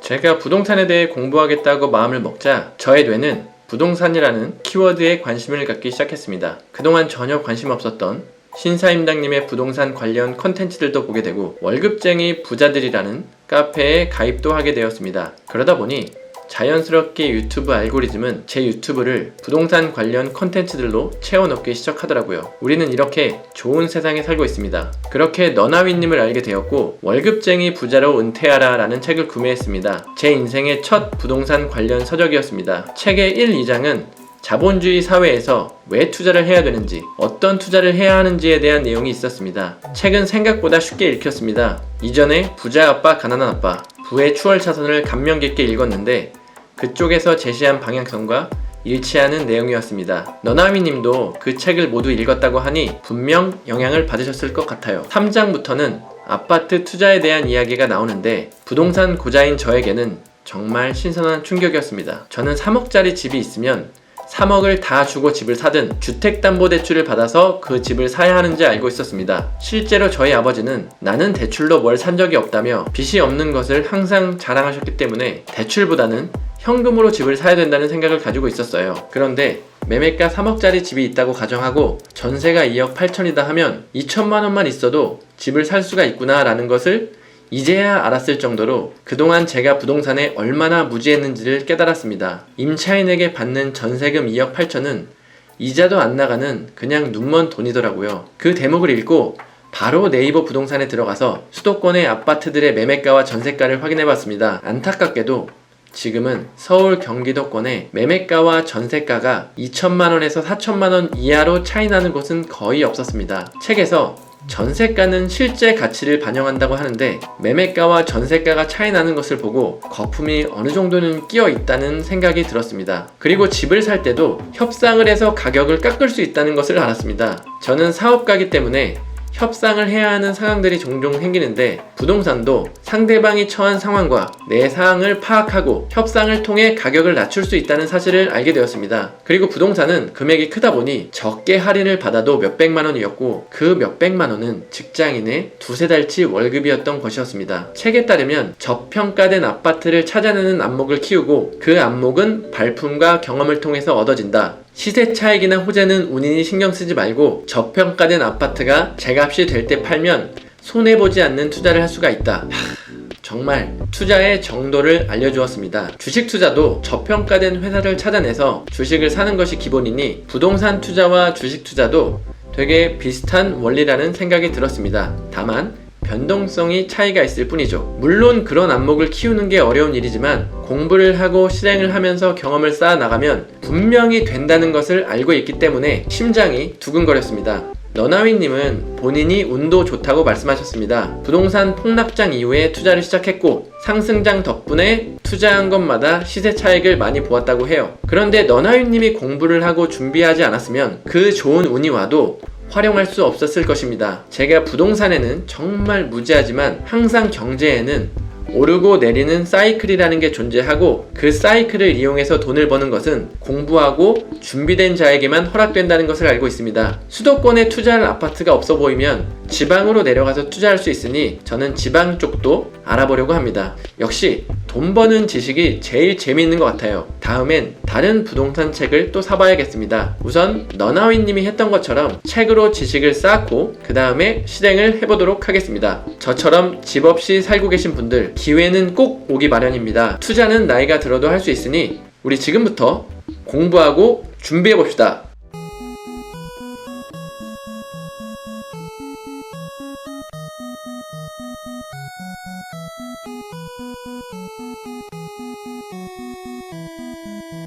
제가 부동산에 대해 공부하겠다고 마음을 먹자 저의 뇌는 부동산이라는 키워드에 관심을 갖기 시작했습니다. 그동안 전혀 관심 없었던 신사임당님의 부동산 관련 컨텐츠들도 보게 되고 월급쟁이 부자들이라는 카페에 가입도 하게 되었습니다. 그러다 보니 자연스럽게 유튜브 알고리즘은 제 유튜브를 부동산 관련 컨텐츠들로 채워넣기 시작하더라고요. 우리는 이렇게 좋은 세상에 살고 있습니다. 그렇게 너나위님을 알게 되었고 월급쟁이 부자로 은퇴하라 라는 책을 구매했습니다. 제 인생의 첫 부동산 관련 서적이었습니다. 책의 1, 2장은 자본주의 사회에서 왜 투자를 해야 되는지, 어떤 투자를 해야 하는지에 대한 내용이 있었습니다. 책은 생각보다 쉽게 읽혔습니다. 이전에 부자 아빠, 가난한 아빠, 부의 추월차선을 감명 깊게 읽었는데 그쪽에서 제시한 방향성과 일치하는 내용이었습니다. 너나미님도 그 책을 모두 읽었다고 하니 분명 영향을 받으셨을 것 같아요. 3장부터는 아파트 투자에 대한 이야기가 나오는데 부동산 고자인 저에게는 정말 신선한 충격이었습니다. 저는 3억짜리 집이 있으면 3억을 다 주고 집을 사든 주택담보대출을 받아서 그 집을 사야 하는지 알고 있었습니다. 실제로 저희 아버지는 나는 대출로 뭘 산 적이 없다며 빚이 없는 것을 항상 자랑하셨기 때문에 대출보다는 현금으로 집을 사야 된다는 생각을 가지고 있었어요. 그런데 매매가 3억짜리 집이 있다고 가정하고 전세가 2억 8천이다 하면 2천만 원만 있어도 집을 살 수가 있구나 라는 것을 이제야 알았을 정도로 그동안 제가 부동산에 얼마나 무지했는지를 깨달았습니다. 임차인에게 받는 전세금 2억 8천은 이자도 안 나가는 그냥 눈먼 돈이더라고요. 그 대목을 읽고 바로 네이버 부동산에 들어가서 수도권의 아파트들의 매매가와 전세가를 확인해봤습니다. 안타깝게도 지금은 서울 경기도권의 매매가와 전세가가 2천만원에서 4천만원 이하로 차이나는 곳은 거의 없었습니다. 책에서 전세가는 실제 가치를 반영한다고 하는데 매매가와 전세가가 차이나는 것을 보고 거품이 어느 정도는 끼어 있다는 생각이 들었습니다. 그리고 집을 살 때도 협상을 해서 가격을 깎을 수 있다는 것을 알았습니다. 저는 사업가이기 때문에 협상을 해야 하는 상황들이 종종 생기는데 부동산도 상대방이 처한 상황과 내 상황을 파악하고 협상을 통해 가격을 낮출 수 있다는 사실을 알게 되었습니다. 그리고 부동산은 금액이 크다 보니 적게 할인을 받아도 몇백만 원이었고 그 몇백만 원은 직장인의 두세 달치 월급이었던 것이었습니다. 책에 따르면 저평가된 아파트를 찾아내는 안목을 키우고 그 안목은 발품과 경험을 통해서 얻어진다. 시세 차익이나 호재는 운인이 신경 쓰지 말고 저평가된 아파트가 제값이 될 때 팔면 손해보지 않는 투자를 할 수가 있다. 정말 투자의 정도를 알려주었습니다. 주식 투자도 저평가된 회사를 찾아내서 주식을 사는 것이 기본이니 부동산 투자와 주식 투자도 되게 비슷한 원리라는 생각이 들었습니다. 다만 변동성이 차이가 있을 뿐이죠. 물론 그런 안목을 키우는 게 어려운 일이지만 공부를 하고 실행을 하면서 경험을 쌓아 나가면 분명히 된다는 것을 알고 있기 때문에 심장이 두근거렸습니다. 너나위님은 본인이 운도 좋다고 말씀하셨습니다. 부동산 폭락장 이후에 투자를 시작했고 상승장 덕분에 투자한 것마다 시세 차익을 많이 보았다고 해요. 그런데 너나위님이 공부를 하고 준비하지 않았으면 그 좋은 운이 와도 활용할 수 없었을 것입니다. 제가 부동산에는 정말 무지하지만 항상 경제에는 오르고 내리는 사이클이라는 게 존재하고 그 사이클을 이용해서 돈을 버는 것은 공부하고 준비된 자에게만 허락된다는 것을 알고 있습니다. 수도권에 투자할 아파트가 없어 보이면 지방으로 내려가서 투자할 수 있으니 저는 지방 쪽도 알아보려고 합니다. 역시 돈 버는 지식이 제일 재미있는 것 같아요. 다음엔 다른 부동산 책을 또 사봐야겠습니다. 우선 너나위님이 했던 것처럼 책으로 지식을 쌓고 그 다음에 실행을 해보도록 하겠습니다. 저처럼 집 없이 살고 계신 분들 기회는 꼭 오기 마련입니다. 투자는 나이가 들어도 할 수 있으니 우리 지금부터 공부하고 준비해봅시다.